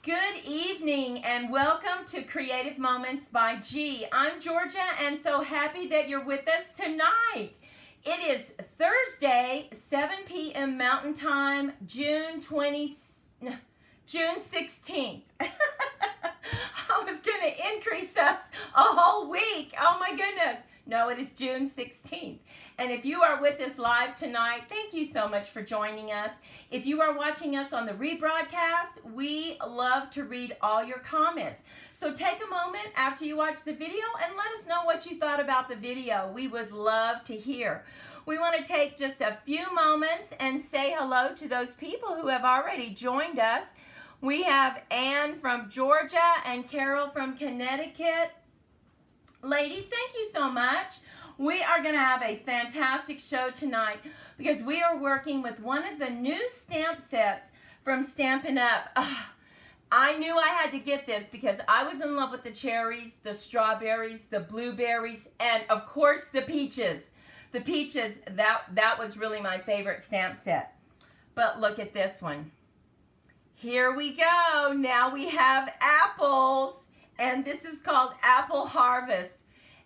Good evening and welcome to Creative Moments by G. I'm Georgia and so happy that you're with us tonight. It is Thursday, 7 p.m. Mountain Time, June 16th. I was going to increase us a whole week. Oh my goodness. No, it is June 16th. And if you are with us live tonight, thank you so much for joining us. If you are watching us on the rebroadcast, we love to read all your comments. So take a moment after you watch the video and let us know what you thought about the video. We would love to hear. We want to take just a few moments and say hello to those people who have already joined us. We have Ann from Georgia and Carol from Connecticut. Ladies, thank you so much. We are going to have a fantastic show tonight because we are working with one of the new stamp sets from Stampin' Up. I knew I had to get this because I was in love with the cherries, the strawberries, the blueberries, and of course the peaches. The peaches, that was really my favorite stamp set. But look at this one. Here we go. Now we have apples. And this is called Apple Harvest.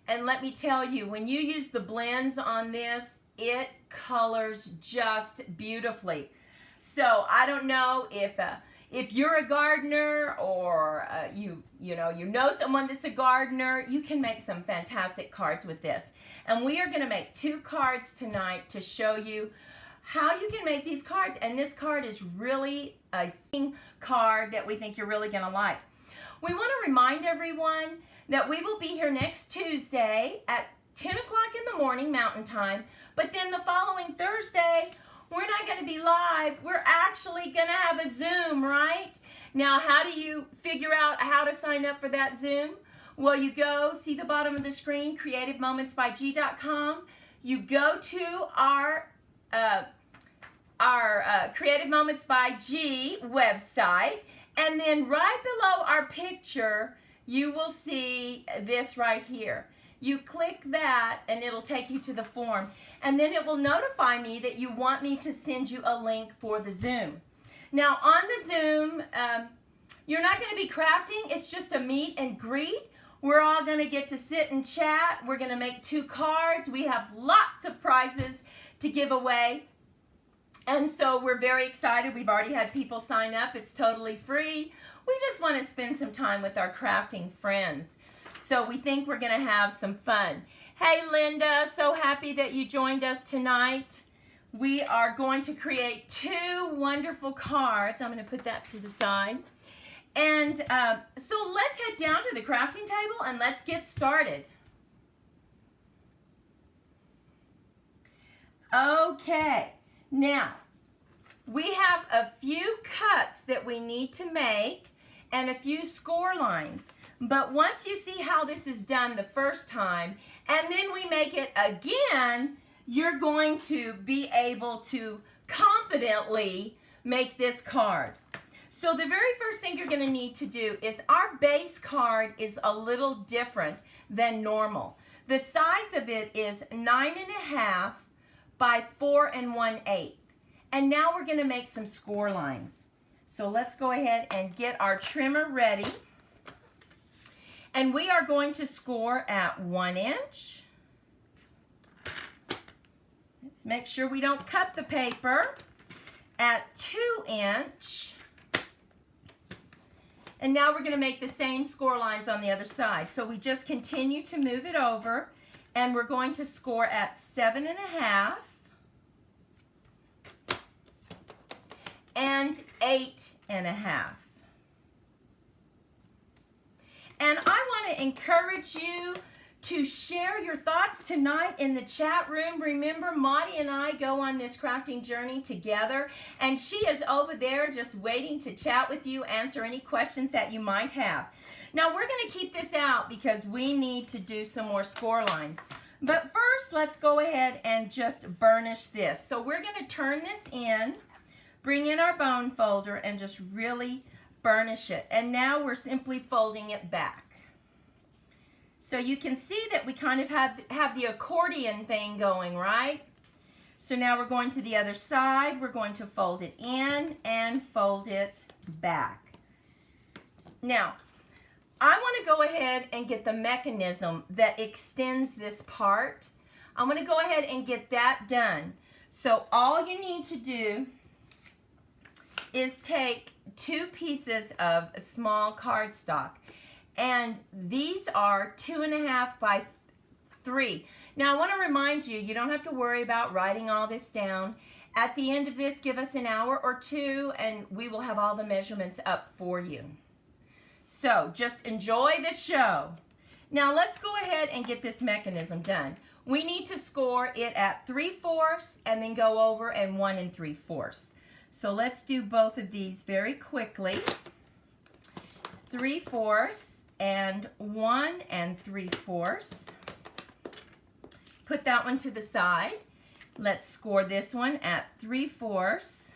And let me tell you, when you use the blends on this, it colors just beautifully. So I don't know if you're a gardener or you know someone that's a gardener, you can make some fantastic cards with this. And we are going to make 2 cards tonight to show you how you can make these cards. And this card is really a card that we think you're really going to like. We want to remind everyone that we will be here next Tuesday at 10 o'clock in the morning Mountain Time, but then the following Thursday, we're not going to be live. We're actually going to have a Zoom, right? Now, how do you figure out how to sign up for that Zoom? Well, you go, see the bottom of the screen, creativemomentsbyg.com. You go to our Creative Moments by G website, and then right below our picture, you will see this right here. You click that and it'll take you to the form. And then it will notify me that you want me to send you a link for the Zoom. Now on the Zoom, you're not going to be crafting. It's just a meet and greet. We're all going to get to sit and chat. We're going to make 2 cards. We have lots of prizes to give away. And so we're very excited. We've already had people sign up. It's totally free. We just want to spend some time with our crafting friends. So we think we're going to have some fun. Hey, Linda, so happy that you joined us tonight. We are going to create 2 wonderful cards. I'm going to put that to the side. And so let's head down to the crafting table and let's get started. Okay. Now, we have a few cuts that we need to make and a few score lines. But once you see how this is done the first time, and then we make it again, you're going to be able to confidently make this card. So the very first thing you're going to need to do is our base card is a little different than normal. The size of it is 9.5 by 4 1/8. And now we're going to make some score lines. So let's go ahead and get our trimmer ready. And we are going to score at 1 inch. Let's make sure we don't cut the paper. At 2 inch. And now we're going to make the same score lines on the other side. So we just continue to move it over. And we're going to score at 7.5. and 8.5. And I want to encourage you to share your thoughts tonight in the chat room. Remember, Maudie and I go on this crafting journey together, and she is over there just waiting to chat with you, answer any questions that you might have. Now, we're going to keep this out because we need to do some more score lines. But first, let's go ahead and just burnish this. So we're going to turn this in, bring in our bone folder, and just really burnish it. And now we're simply folding it back. So you can see that we kind of have the accordion thing going, right? So now we're going to the other side. We're going to fold it in and fold it back. Now, I want to go ahead and get the mechanism that extends this part. I'm going to go ahead and get that done. So all you need to do is take 2 pieces of small cardstock, and these are 2.5 by 3. Now I want to remind you, you don't have to worry about writing all this down. At the end of this, give us an hour or 2 and we will have all the measurements up for you. So just enjoy the show. Now let's go ahead and get this mechanism done. We need to score it at 3/4 and then go over and 1 3/4. So let's do both of these very quickly. 3/4 and 1 3/4. Put that one to the side. Let's score this one at 3/4.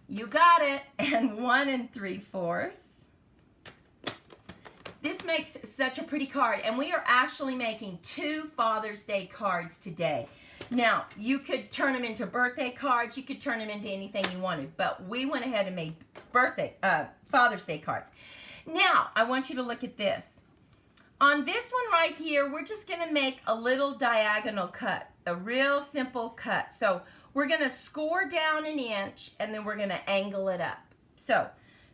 You got it. And 1 3/4. This makes such a pretty card, and we are actually making 2 Father's Day cards today. Now, you could turn them into birthday cards, you could turn them into anything you wanted, but we went ahead and made Father's Day cards. Now, I want you to look at this. On this one right here, we're just going to make a little diagonal cut, a real simple cut. So we're going to score down 1 inch, and then we're going to angle it up. So,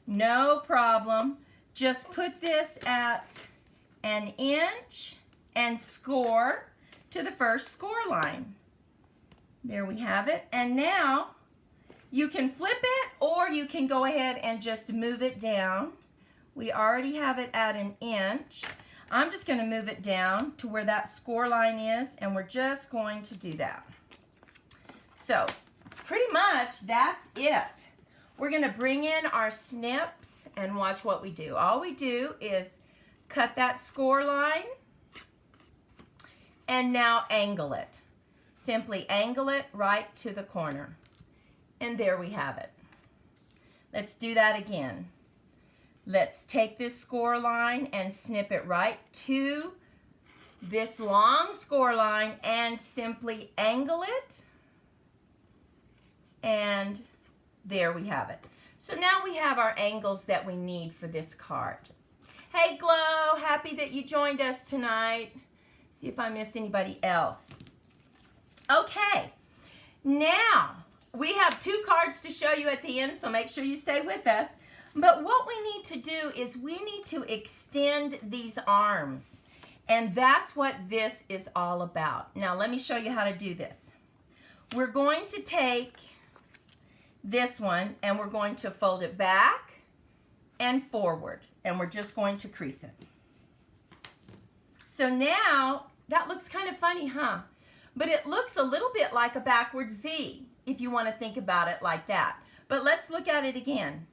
no problem. Just put this at 1 inch and score to the first score line. There we have it. And now you can flip it, or you can go ahead and just move it down. We already have it at 1 inch. I'm just going to move it down to where that score line is, and we're just going to do that. So pretty much that's it. We're going to bring in our snips and watch what we do. All we do is cut that score line and now angle it. Simply angle it right to the corner. And there we have it. Let's do that again. Let's take this score line and snip it right to this long score line and simply angle it. And there we have it. So now we have our angles that we need for this card. Hey Glow, happy that you joined us tonight. See if I missed anybody else. Okay, now we have 2 cards to show you at the end, so make sure you stay with us. But what we need to do is we need to extend these arms. And that's what this is all about. Now let me show you how to do this. We're going to take this one and we're going to fold it back and forward, and we're just going to crease it. So now that looks kind of funny, huh? But it looks a little bit like a backward Z if you want to think about it like that. But let's look at it again.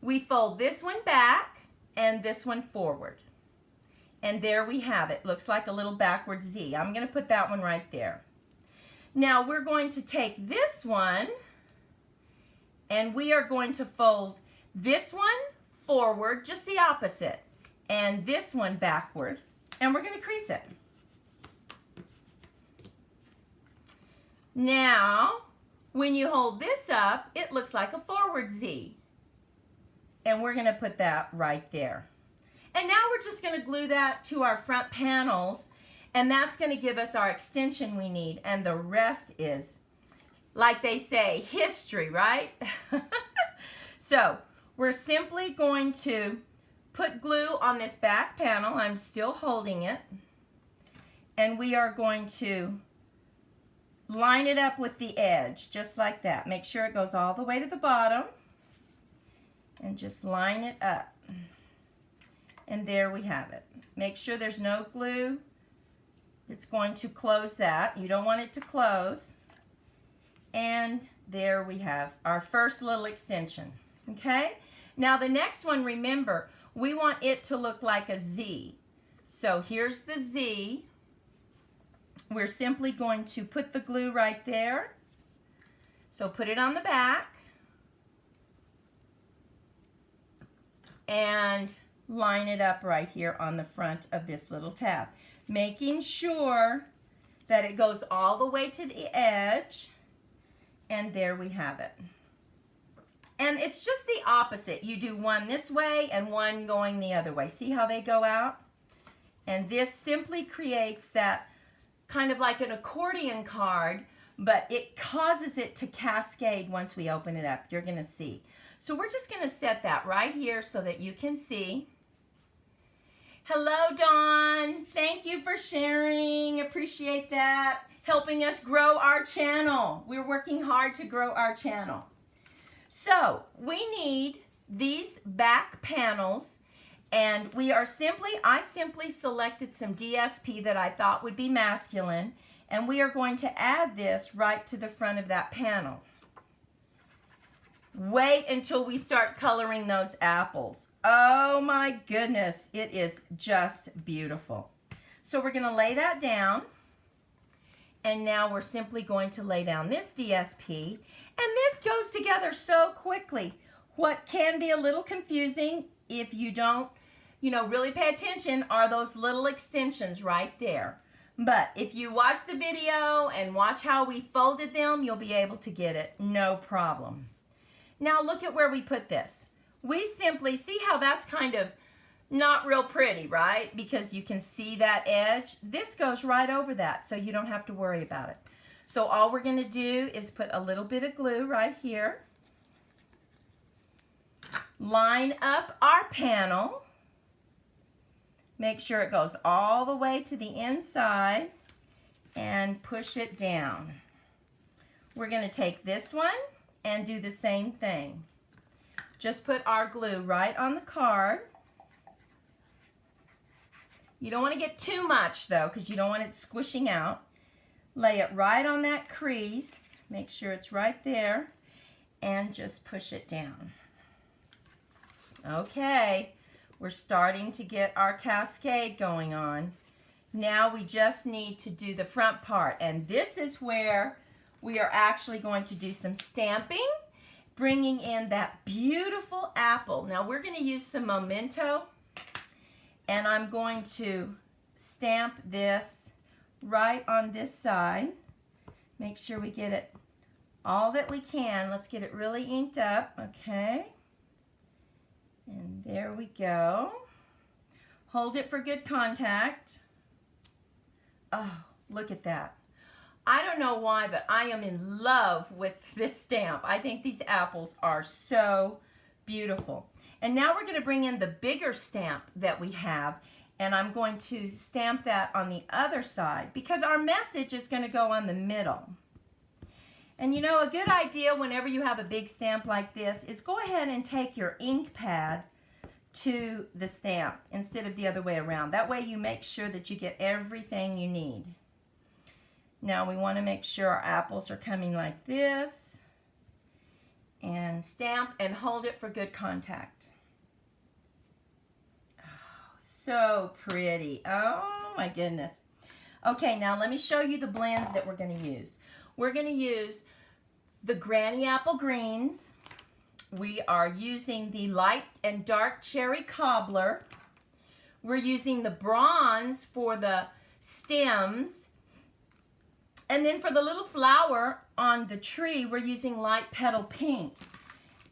We fold this one back and this one forward. And there we have it. Looks like a little backward Z. I'm going to put that one right there. Now we're going to take this one and we are going to fold this one forward, just the opposite, and this one backward, and we're going to crease it. Now, when you hold this up, it looks like a forward Z, and we're going to put that right there. And now we're just going to glue that to our front panels, and that's going to give us our extension we need, and the rest is, like they say, history, right? So we're simply going to put glue on this back panel. I'm still holding it. And we are going to line it up with the edge, just like that. Make sure it goes all the way to the bottom. And just line it up. And there we have it. Make sure there's no glue that's going to close that. You don't want it to close. And there we have our first little extension, okay? Now the next one, remember, we want it to look like a Z. So here's the Z. We're simply going to put the glue right there. So put it on the back. And line it up right here on the front of this little tab. Making sure that it goes all the way to the edge. And there we have it. And it's just the opposite. You do one this way and one going the other way. See how they go out? And this simply creates that kind of like an accordion card, but it causes it to cascade once we open it up. You're going to see. So we're just going to set that right here so that you can see. Hello, Dawn. Thank you for sharing. Appreciate that. Helping us grow our channel. We're working hard to grow our channel. So we need these back panels, and I simply selected some DSP that I thought would be masculine, and we are going to add this right to the front of that panel. Wait until we start coloring those apples. Oh my goodness, it is just beautiful. So we're going to lay that down, and now we're simply going to lay down this DSP. And this goes together so quickly. What can be a little confusing if you don't, really pay attention are those little extensions right there. But if you watch the video and watch how we folded them, you'll be able to get it, no problem. Now look at where we put this. We simply, see how that's kind of not real pretty, right? Because you can see that edge. This goes right over that, so you don't have to worry about it. So all we're going to do is put a little bit of glue right here. Line up our panel. Make sure it goes all the way to the inside and push it down. We're going to take this one and do the same thing. Just put our glue right on the card. You don't want to get too much though, because you don't want it squishing out. Lay it right on that crease, make sure it's right there, and just push it down. Okay, we're starting to get our cascade going on. Now we just need to do the front part, and this is where we are actually going to do some stamping, bringing in that beautiful apple. Now we're going to use some Memento, and I'm going to stamp this right on this side. Make sure we get it all that we can. Let's get it really inked up, okay? And there we go. Hold it for good contact. Oh, look at that. I don't know why, but I am in love with this stamp. I think these apples are so beautiful. And now we're going to bring in the bigger stamp that we have, and I'm going to stamp that on the other side because our message is going to go on the middle. And a good idea whenever you have a big stamp like this is go ahead and take your ink pad to the stamp instead of the other way around. That way you make sure that you get everything you need. Now we want to make sure our apples are coming like this, and stamp and hold it for good contact. So pretty. Oh my goodness. Okay, now let me show you the blends that we're going to use. We're going to use the Granny Apple Greens. We are using the light and dark cherry cobbler. We're using the bronze for the stems. And then for the little flower on the tree, we're using light petal pink.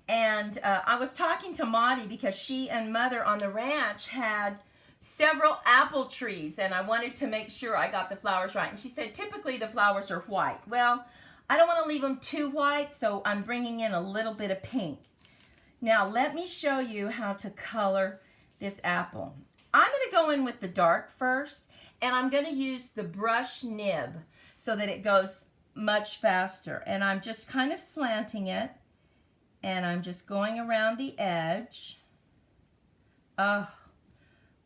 And I was talking to Maudie because she and Mother on the ranch had several apple trees, and I wanted to make sure I got the flowers right. And she said typically the flowers are white. Well, I don't want to leave them too white, so I'm bringing in a little bit of pink. Now let me show you how to color this apple. I'm going to go in with the dark first, and I'm going to use the brush nib so that it goes much faster. And I'm just kind of slanting it, and I'm just going around the edge. Oh,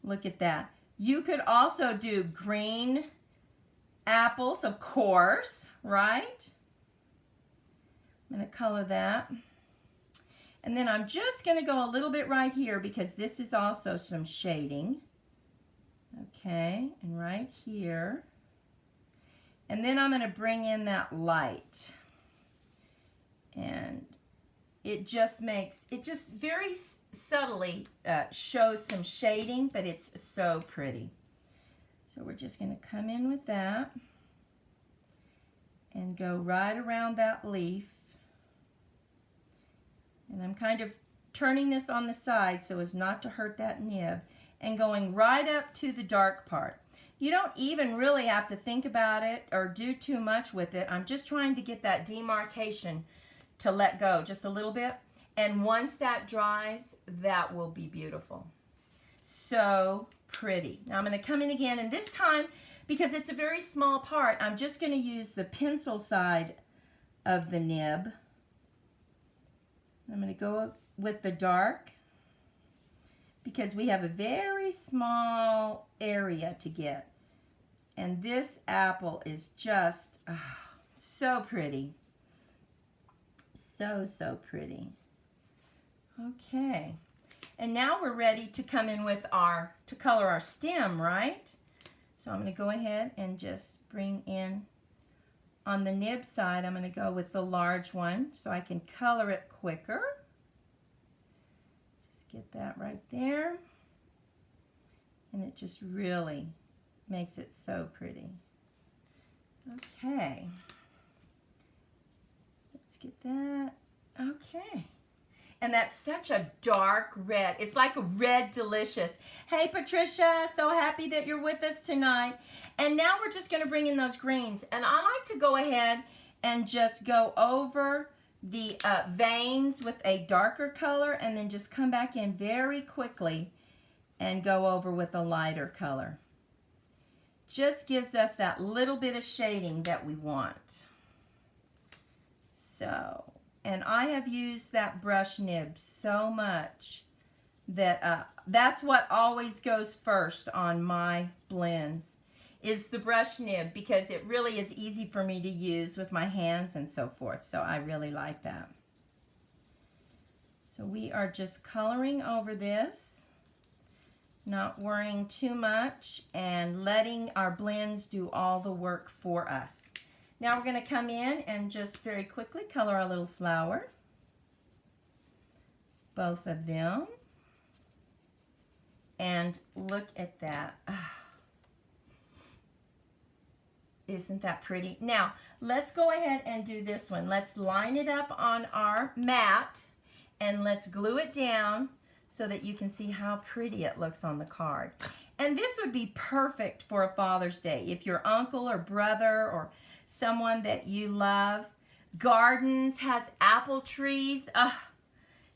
look at that. You could also do green apples, of course, right? I'm going to color that. And then I'm just going to go a little bit right here because this is also some shading. Okay, and right here. And then I'm going to bring in that light. And it just very subtly shows some shading, but it's so pretty. So we're just going to come in with that and go right around that leaf. And I'm kind of turning this on the side so as not to hurt that nib, and going right up to the dark part. You don't even really have to think about it or do too much with it. I'm just trying to get that demarcation to let go just a little bit. And once that dries, that will be beautiful. So pretty. Now I'm going to come in again, and this time, because it's a very small part, I'm just going to use the pencil side of the nib. I'm going to go with the dark because we have a very small area to get. And this apple is just so pretty. So, so pretty. Okay. And now we're ready to come in with to color our stem, right? So I'm going to go ahead and just bring in on the nib side. I'm going to go with the large one so I can color it quicker. Just get that right there. And it just really makes it so pretty. Okay. Let's get that. Okay. And that's such a dark red. It's like a red delicious. Hey, Patricia, so happy that you're with us tonight. And now we're just going to bring in those greens. And I like to go ahead and just go over the veins with a darker color and then just come back in very quickly and go over with a lighter color. Just gives us that little bit of shading that we want. So, and I have used that brush nib so much that that's what always goes first on my blends is the brush nib, because it really is easy for me to use with my hands and so forth. So I really like that. So we are just coloring over this, not worrying too much and letting our blends do all the work for us. Now we're going to come in and just very quickly color our little flower. Both of them. And look at that. Isn't that pretty? Now, let's go ahead and do this one. Let's line it up on our mat and let's glue it down so that you can see how pretty it looks on the card. And this would be perfect for a Father's Day. If your uncle or brother or someone that you love gardens, has apple trees,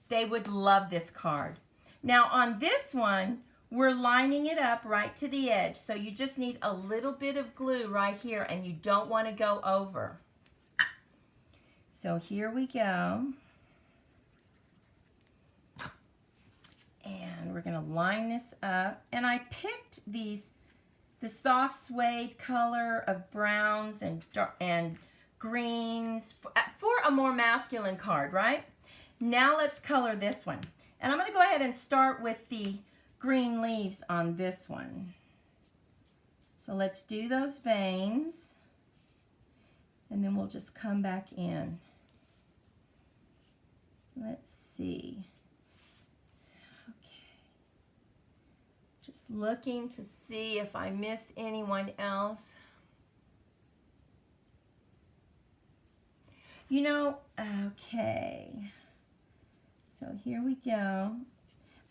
they would love this card. Now on this one, we're lining it up right to the edge, so you just need a little bit of glue right here, and you don't want to go over. So here we go. And we're going to line this up, and I picked the soft suede color of browns and greens for a more masculine card, right? Now let's color this one. And I'm going to go ahead and start with the green leaves on this one. So let's do those veins, and then we'll just come back in. Let's see. Just looking to see if I missed anyone else. You know, okay. So here we go.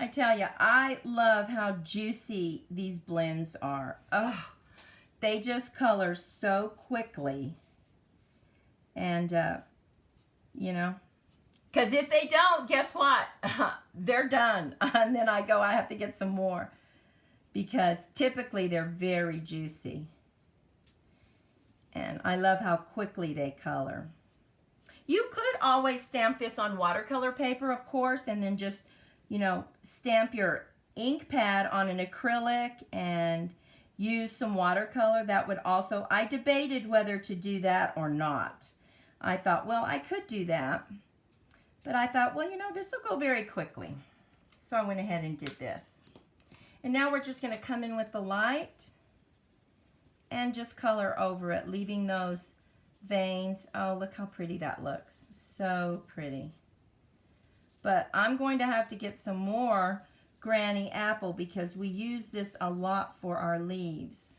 I tell you, I love how juicy these blends are. Oh, they just color so quickly. And, you know, because if they don't, guess what? They're done. And then I have to get some more, because typically they're very juicy. And I love how quickly they color. You could always stamp this on watercolor paper, of course, and then just, you know, stamp your ink pad on an acrylic and use some watercolor. That would also, I debated whether to do that or not. I thought, well, I could do that. But I thought, well, you know, this will go very quickly. So I went ahead and did this. And now we're just going to come in with the light and just color over it, leaving those veins. Oh, look how pretty that looks. So pretty. But I'm going to have to get some more Granny Apple because we use this a lot for our leaves.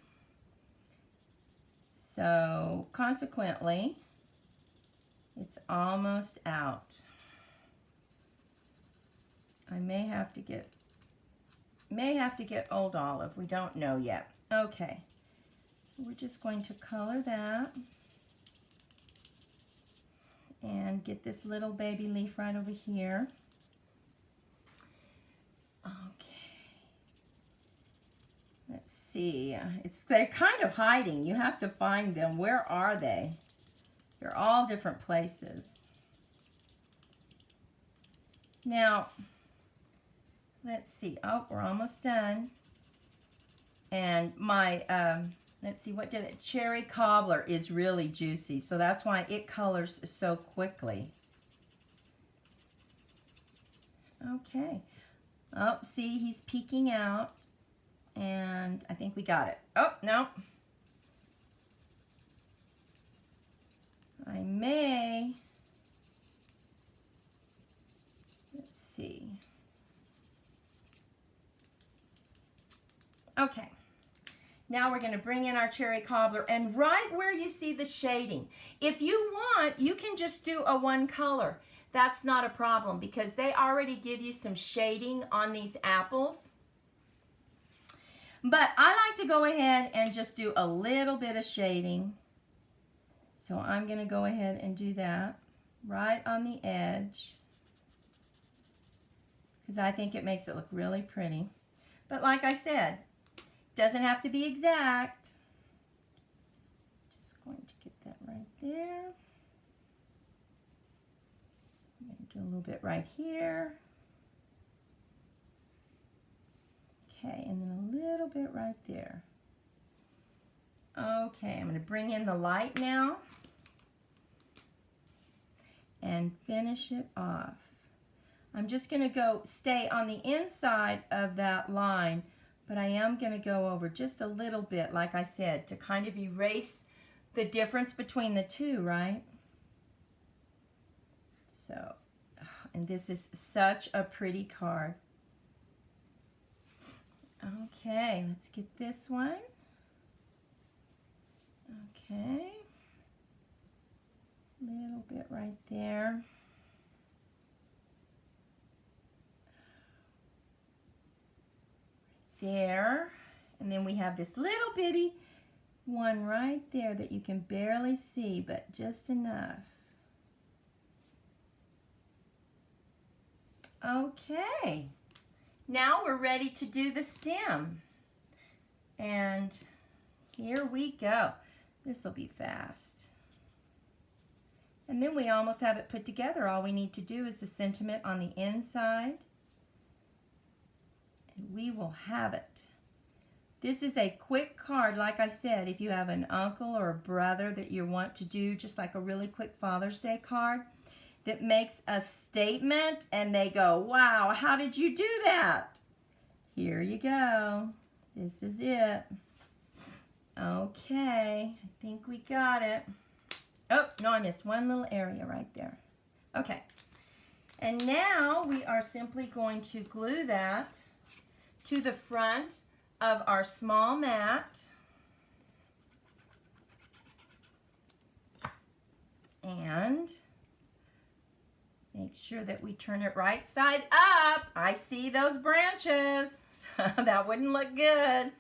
So consequently, it's almost out. I may have to get Old Olive. We don't know yet. Okay. We're just going to color that. And get this little baby leaf right over here. Okay. Let's see. They're kind of hiding. You have to find them. Where are they? They're all different places. Now, let's see. Oh, we're almost done. And my, let's see, what did it? Cherry cobbler is really juicy, so that's why it colors so quickly. Okay. Oh, see, he's peeking out, and I think we got it. Oh, no. I may, let's see. Okay. Now we're going to bring in our cherry cobbler, and right where you see the shading, if you want, you can just do a one color. That's not a problem because they already give you some shading on these apples. But I like to go ahead and just do a little bit of shading. So I'm going to go ahead and do that right on the edge because I think it makes it look really pretty. But like I said, doesn't have to be exact. Just going to get that right there. I'm going to do a little bit right here. Okay, and then a little bit right there. Okay, I'm going to bring in the light now and finish it off. I'm just going to stay on the inside of that line, but I am going to go over just a little bit, like I said, to kind of erase the difference between the two, right? So, and this is such a pretty card. Okay, let's get this one. Okay. Little bit right there. There, and then we have this little bitty one right there that you can barely see, but just enough. Okay, now we're ready to do the stem, and here we go. This will be fast. And then we almost have it put together. All we need to do is the sentiment on the inside. We will have it. This is a quick card, like I said, if you have an uncle or a brother that you want to do just like a really quick Father's Day card that makes a statement and they go, wow, how did you do that? Here you go. This is it. Okay, I think we got it. Oh, no, I missed one little area right there. Okay, and now we are simply going to glue that to the front of our small mat. And make sure that we turn it right side up. I see those branches. That wouldn't look good.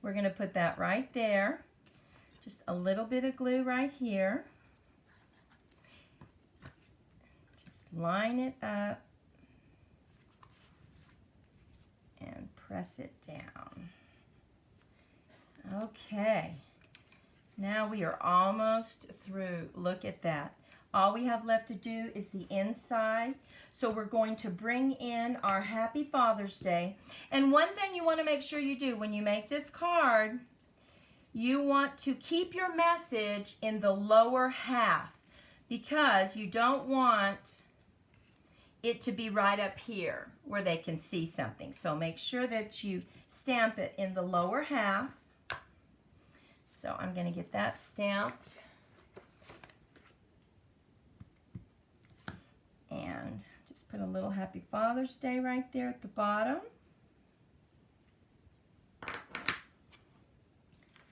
We're going to put that right there. Just a little bit of glue right here. Just line it up. And press it down. Okay, now we are almost through. Look at that. All we have left to do is the inside. So we're going to bring in our Happy Father's Day. And one thing you want to make sure you do when you make this card, you want to keep your message in the lower half because you don't want it to be right up here where they can see something. So make sure that you stamp it in the lower half. So I'm going to get that stamped. And just put a little Happy Father's Day right there at the bottom.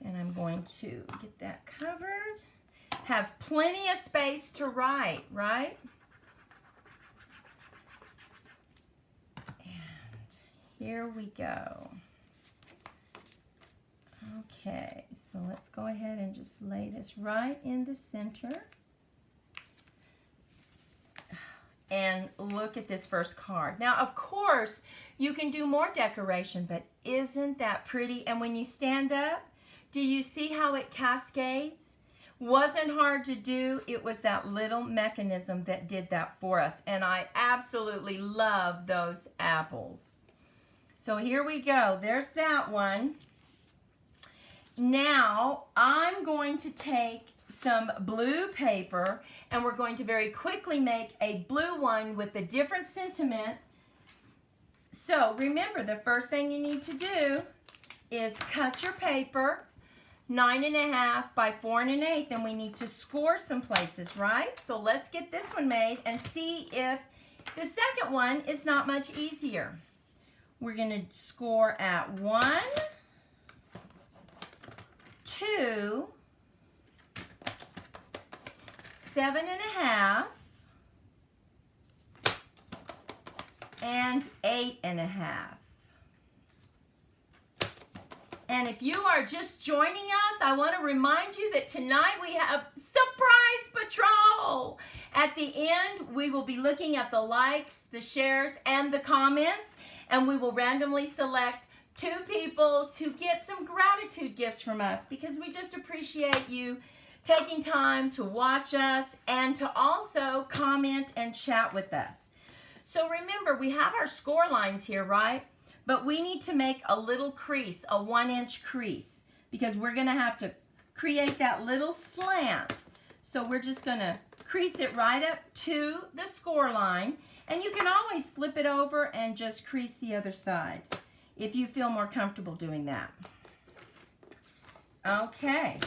And I'm going to get that covered. Have plenty of space to write, right? here we go. Okay, so let's go ahead and just lay this right in the center. And look at this first card. Now, of course, you can do more decoration, but isn't that pretty? And when you stand up, do you see how it cascades? Wasn't hard to do. It was that little mechanism that did that for us. And I absolutely love those apples. So here we go. There's that one. Now, I'm going to take some blue paper and we're going to very quickly make a blue one with a different sentiment. So remember, the first thing you need to do is cut your paper 9.5 by 4 1/8, and we need to score some places, right? So let's get this one made and see if the second one is not much easier. We're going to score at 1, 2, 7.5, and 8.5. And if you are just joining us, I want to remind you that tonight we have Surprise Patrol. At the end, we will be looking at the likes, the shares, and the comments, and we will randomly select 2 people to get some gratitude gifts from us, because we just appreciate you taking time to watch us and to also comment and chat with us. So remember, we have our score lines here, right? But we need to make a little crease, a 1-inch crease, because we're going to have to create that little slant. So we're just going to crease it right up to the score line. And you can always flip it over and just crease the other side if you feel more comfortable doing that. Okay.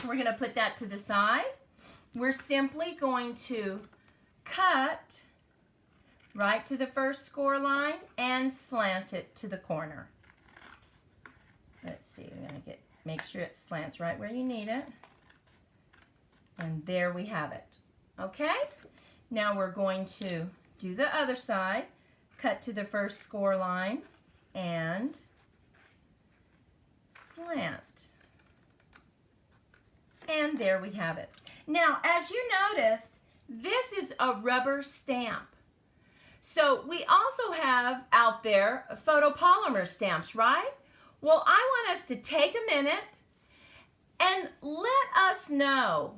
We're going to put that to the side. We're simply going to cut right to the first score line and slant it to the corner. Let's see, we're going to make sure it slants right where you need it. And there we have it. Okay? Now we're going to do the other side. Cut to the first score line and slant. And there we have it. Now, as you noticed, this is a rubber stamp. So we also have out there photopolymer stamps, right? Well, I want us to take a minute and let us know,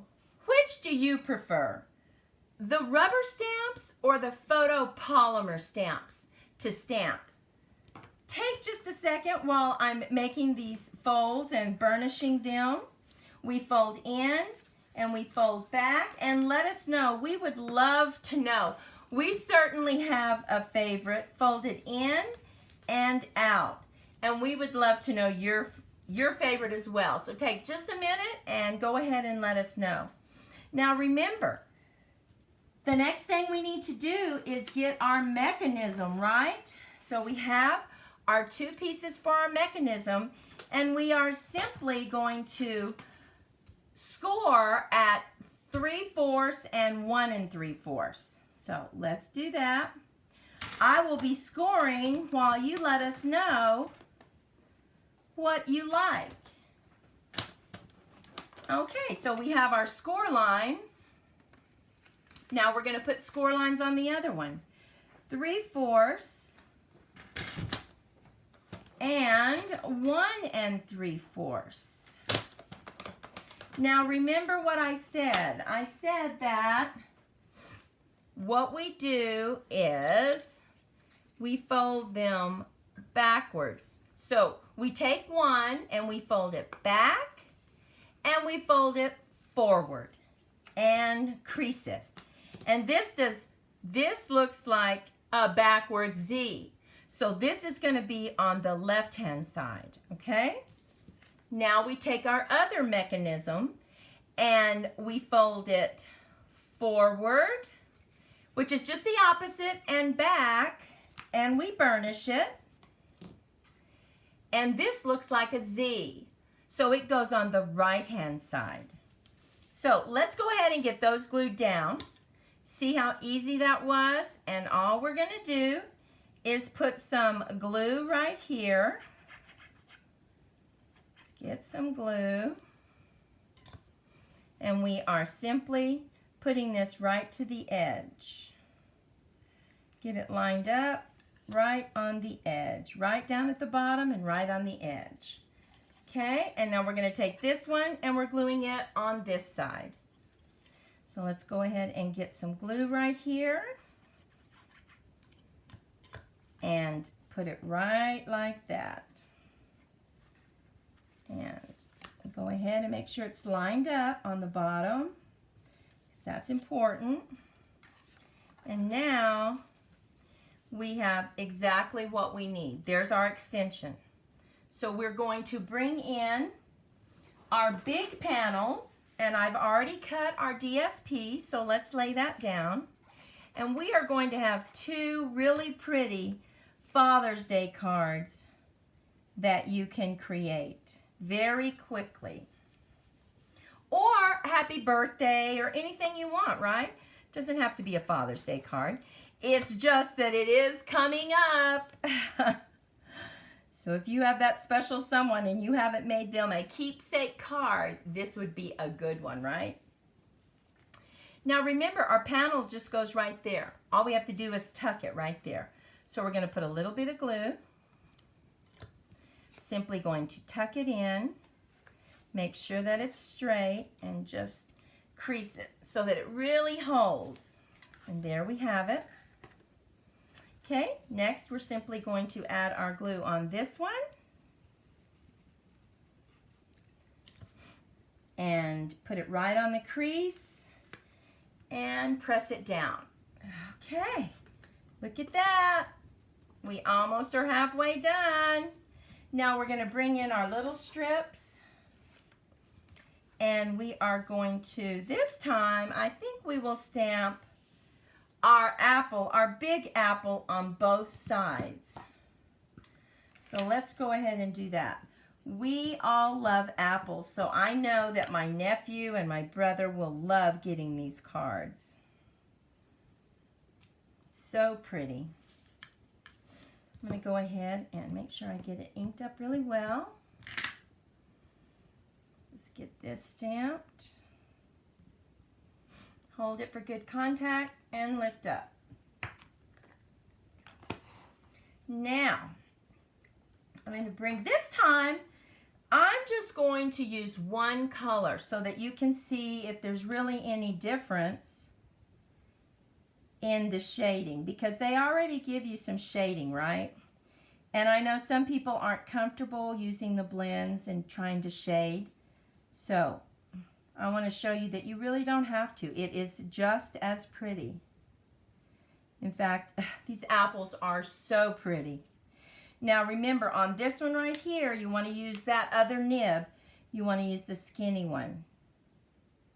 which do you prefer? The rubber stamps or the photopolymer stamps to stamp? Take just a second while I'm making these folds and burnishing them. We fold in and we fold back, and let us know. We would love to know. We certainly have a favorite, folded in and out, and we would love to know your favorite as well. So take just a minute and go ahead and let us know. Now remember, the next thing we need to do is get our mechanism, right? So we have our 2 pieces for our mechanism, and we are simply going to score at 3/4 and 1 3/4. So let's do that. I will be scoring while you let us know what you like. Okay, so we have our score lines. Now we're going to put score lines on the other one. 3/4 and 1 3/4. Now remember what I said. I said that what we do is we fold them backwards. So we take one and we fold it back and we fold it forward and crease it. And this looks like a backwards Z. So this is going to be on the left-hand side, okay? Now we take our other mechanism and we fold it forward, which is just the opposite, and back, and we burnish it. And this looks like a Z, so it goes on the right-hand side. So let's go ahead and get those glued down. See how easy that was? And all we're going to do is put some glue right here. Let's get some glue. And we are simply putting this right to the edge. Get it lined up right on the edge, right down at the bottom and right on the edge. Okay, and now we're going to take this one and we're gluing it on this side. So let's go ahead and get some glue right here and put it right like that. And go ahead and make sure it's lined up on the bottom, because that's important. And now we have exactly what we need. There's our extension. So we're going to bring in our big panels, and I've already cut our DSP, so let's lay that down. And we are going to have two really pretty Father's Day cards that you can create very quickly. Or happy birthday or anything you want, right? Doesn't have to be a Father's Day card. It's just that it is coming up. So if you have that special someone and you haven't made them a keepsake card, this would be a good one, right? Now remember, our panel just goes right there. All we have to do is tuck it right there. So we're going to put a little bit of glue. Simply going to tuck it in, make sure that it's straight, and just crease it so that it really holds. And there we have it. Okay, next we're simply going to add our glue on this one. And put it right on the crease and press it down. Okay, look at that. We almost are halfway done. Now we're going to bring in our little strips, and we are going to, this time, I think we will stamp our apple, our big apple, on both sides. So let's go ahead and do that. We all love apples, so I know that my nephew and my brother will love getting these cards. So pretty. I'm going to go ahead and make sure I get it inked up really well. Let's get this stamped. Hold it for good contact and lift up. Now, I'm going to bring, this time, I'm just going to use one color so that you can see if there's really any difference in the shading, because they already give you some shading, right? And I know some people aren't comfortable using the blends and trying to shade. So I want to show you that you really don't have to. It is just as pretty. In fact, these apples are so pretty. Now remember, on this one right here, you want to use that other nib. You want to use the skinny one.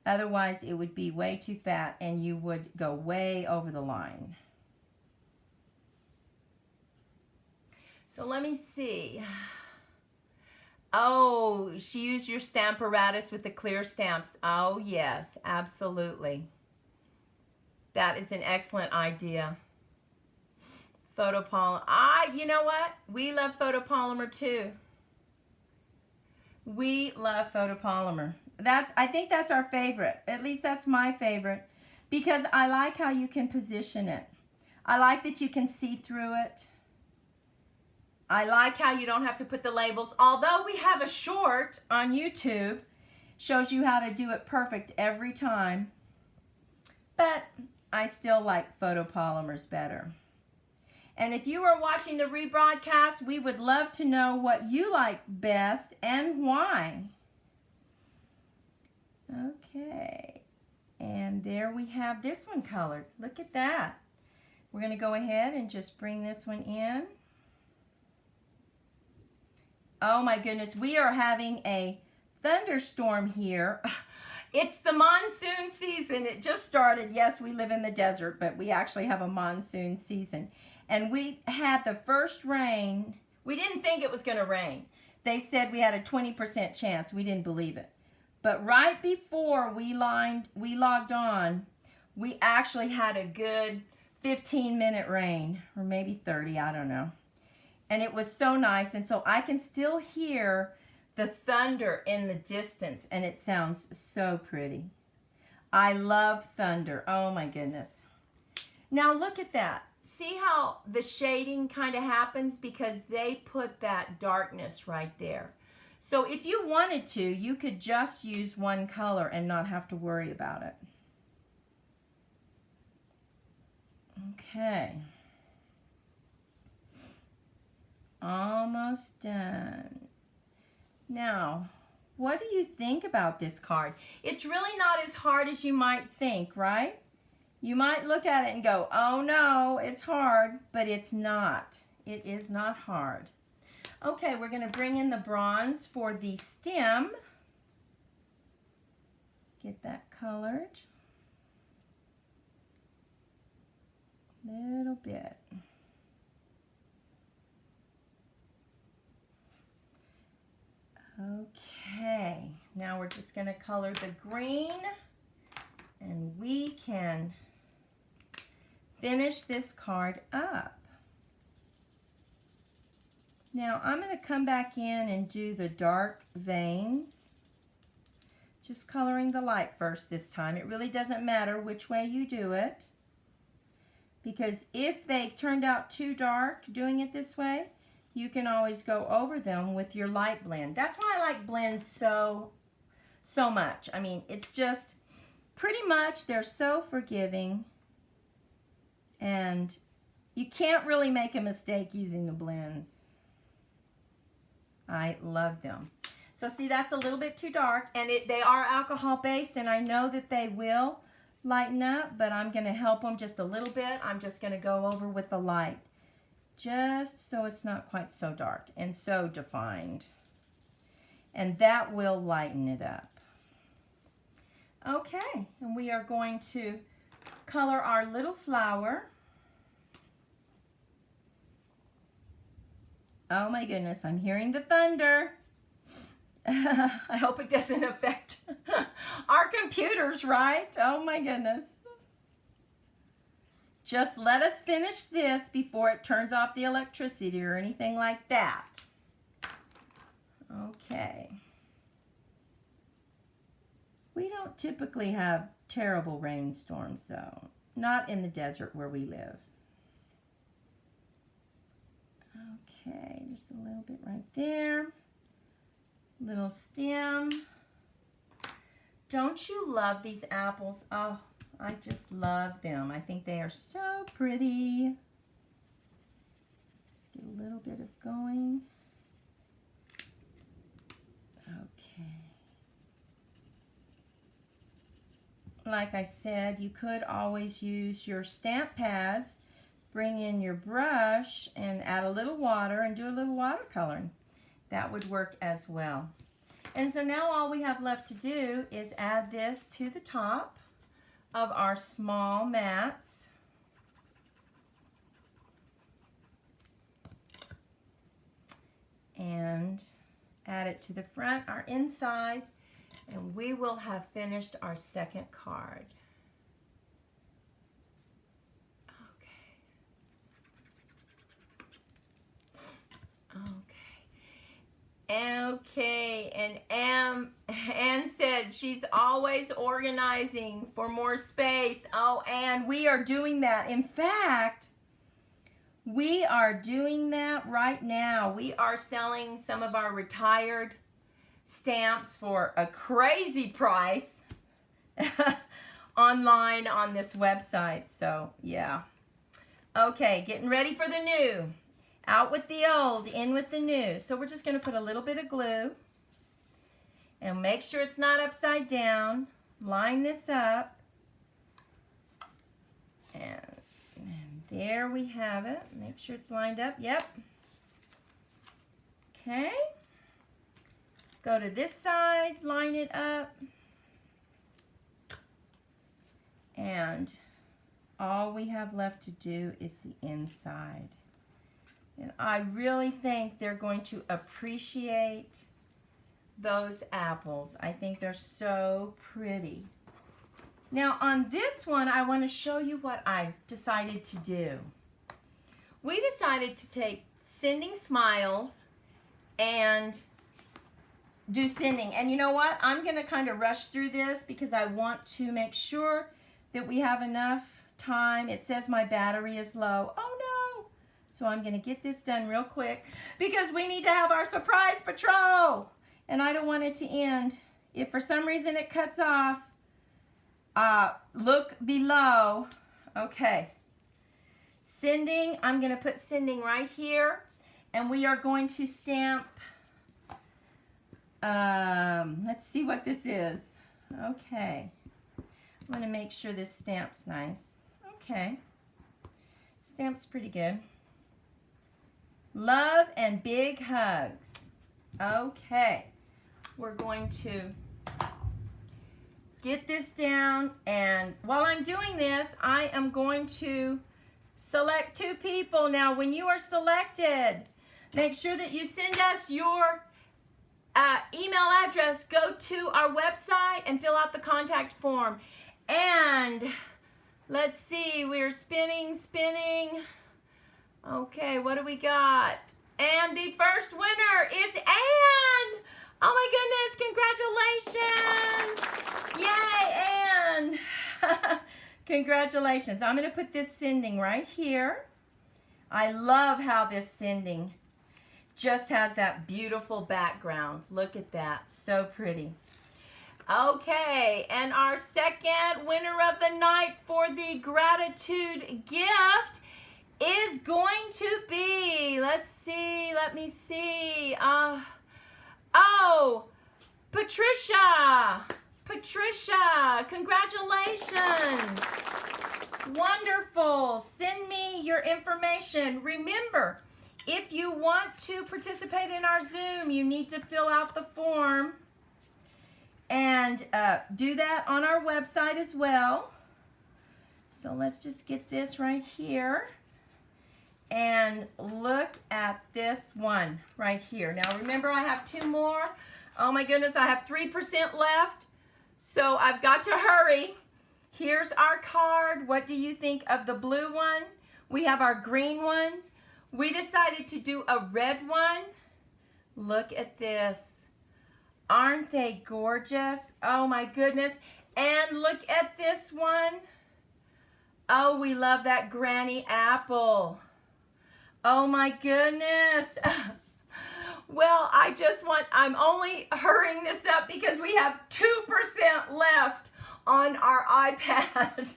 Otherwise, it would be way too fat and you would go way over the line. So let me see. Oh, she used your Stamparatus with the clear stamps. Oh, yes, absolutely. That is an excellent idea. Photopolymer. You know what? We love photopolymer too. We love photopolymer. I think that's our favorite. At least that's my favorite, because I like how you can position it. I like that you can see through it. I like how you don't have to put the labels. Although we have a short on YouTube, shows you how to do it perfect every time. But I still like photopolymers better. And if you are watching the rebroadcast, we would love to know what you like best and why. Okay, and there we have this one colored. Look at that. We're going to go ahead and just bring this one in. Oh my goodness, we are having a thunderstorm here. It's the monsoon season. It just started. Yes, we live in the desert, but we actually have a monsoon season. And we had the first rain. We didn't think it was going to rain. They said we had a 20% chance. We didn't believe it. But right before we logged on, we actually had a good 15-minute rain, or maybe 30, I don't know. And it was so nice, and so I can still hear the thunder in the distance, and it sounds so pretty. I love thunder. Oh my goodness. Now look at that. See how the shading kind of happens because they put that darkness right there. So if you wanted to, you could just use one color and not have to worry about it. Okay. Almost done. Now, what do you think about this card? It's really not as hard as you might think, right? You might look at it and go, oh no, it's hard, but it's not. It is not hard. Okay, we're going to bring in the bronze for the stem. Get that colored. Little bit. Okay, now we're just going to color the green, and we can finish this card up. Now I'm going to come back in and do the dark veins. Just coloring the light first this time. It really doesn't matter which way you do it, because if they turned out too dark doing it this way, you can always go over them with your light blend. That's why I like blends so much. I mean, it's just pretty much, they're so forgiving, and you can't really make a mistake using the blends. I love them. So see, that's a little bit too dark, and they are alcohol based, and I know that they will lighten up, but I'm going to help them just a little bit. I'm just going to go over with the light, just so it's not quite so dark and so defined. And that will lighten it up. Okay, and we are going to color our little flower. Oh my goodness, I'm hearing the thunder. I hope it doesn't affect our computers, right? Oh my goodness. Just let us finish this before it turns off the electricity or anything like that. Okay. We don't typically have terrible rainstorms though. Not in the desert where we live. Okay, just a little bit right there. Little stem. Don't you love these apples? Oh, I just love them. I think they are so pretty. Just get a little bit of going. Okay. Like I said, you could always use your stamp pads, bring in your brush, and add a little water and do a little watercoloring. That would work as well. And so now all we have left to do is add this to the top of our small mats. And add it to the front, our inside, and we will have finished our second card. Okay, and Anne said she's always organizing for more space. Oh, Anne, we are doing that. In fact, we are doing that right now. We are selling some of our retired stamps for a crazy price online on this website. So, yeah. Okay, getting ready for the new. Out with the old, in with the new. So we're just going to put a little bit of glue and make sure it's not upside down. Line this up. And there we have it. Make sure it's lined up. Yep. Okay. Go to this side, line it up. And all we have left to do is the inside. And I really think they're going to appreciate those apples. I think they're so pretty. Now on this one, I want to show you what I decided to do. We decided to take Sending Smiles and do sending. And you know what? I'm going to kind of rush through this because I want to make sure that we have enough time. It says my battery is low. Oh no! So I'm going to get this done real quick because we need to have our surprise patrol. And I don't want it to end. If for some reason it cuts off, look below. Okay. Sending, I'm going to put sending right here. And we are going to stamp, let's see what this is. Okay. I'm going to make sure this stamp's nice. Okay. Stamp's pretty good. Love and big hugs. Okay. We're going to get this down, and while I'm doing this, I am going to select 2 people. Now, when you are selected, make sure that you send us your email address. Go to our website and fill out the contact form. And let's see, we're spinning. Okay, what do we got? And the first winner is Anne. Oh my goodness, congratulations. Yay, Anne. Congratulations. I'm going to put this sending right here. I love how this sending just has that beautiful background. Look at that. So pretty. Okay, and our second winner of the night for the gratitude gift is going to be, let me see. Oh, Patricia, congratulations. Wonderful. Send me your information. Remember, if you want to participate in our Zoom, you need to fill out the form and do that on our website as well. So let's just get this right here. And look at this one right here. Now remember, I have 2 more. Oh my goodness, I have 3% left. So I've got to hurry. Here's our card. What do you think of the blue one? We have our green one. We decided to do a red one. Look at this. Aren't they gorgeous? Oh my goodness. And look at this one. Oh, we love that granny apple. Oh my goodness. Well, I'm only hurrying this up because we have 2% left on our iPad.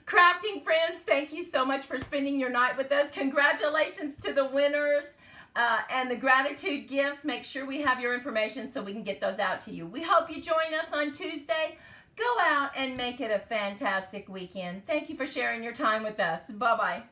Crafting friends, thank you so much for spending your night with us. Congratulations to the winners and the gratitude gifts. Make sure we have your information so we can get those out to you. We hope you join us on Tuesday. Go out and make it a fantastic weekend. Thank you for sharing your time with us. Bye-bye.